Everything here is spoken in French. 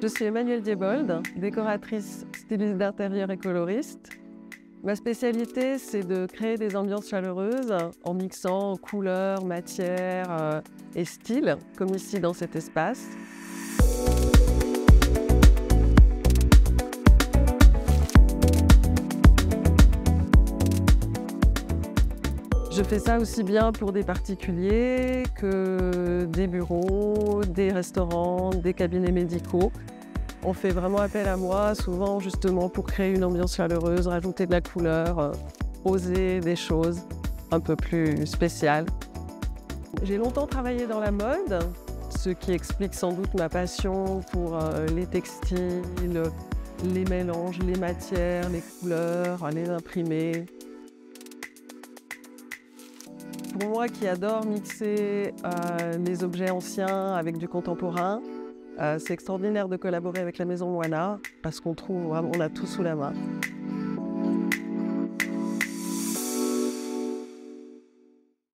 Je suis Emmanuelle Diebold, décoratrice, styliste d'intérieur et coloriste. Ma spécialité, c'est de créer des ambiances chaleureuses en mixant couleurs, matières et styles, comme ici dans cet espace. Je fais ça aussi bien pour des particuliers que des bureaux, des restaurants, des cabinets médicaux. On fait vraiment appel à moi, souvent justement pour créer une ambiance chaleureuse, rajouter de la couleur, oser des choses un peu plus spéciales. J'ai longtemps travaillé dans la mode, ce qui explique sans doute ma passion pour les textiles, les mélanges, les matières, les couleurs, les imprimés. Pour moi qui adore mixer les objets anciens avec du contemporain, c'est extraordinaire de collaborer avec la maison Moana parce qu'on a tout sous la main.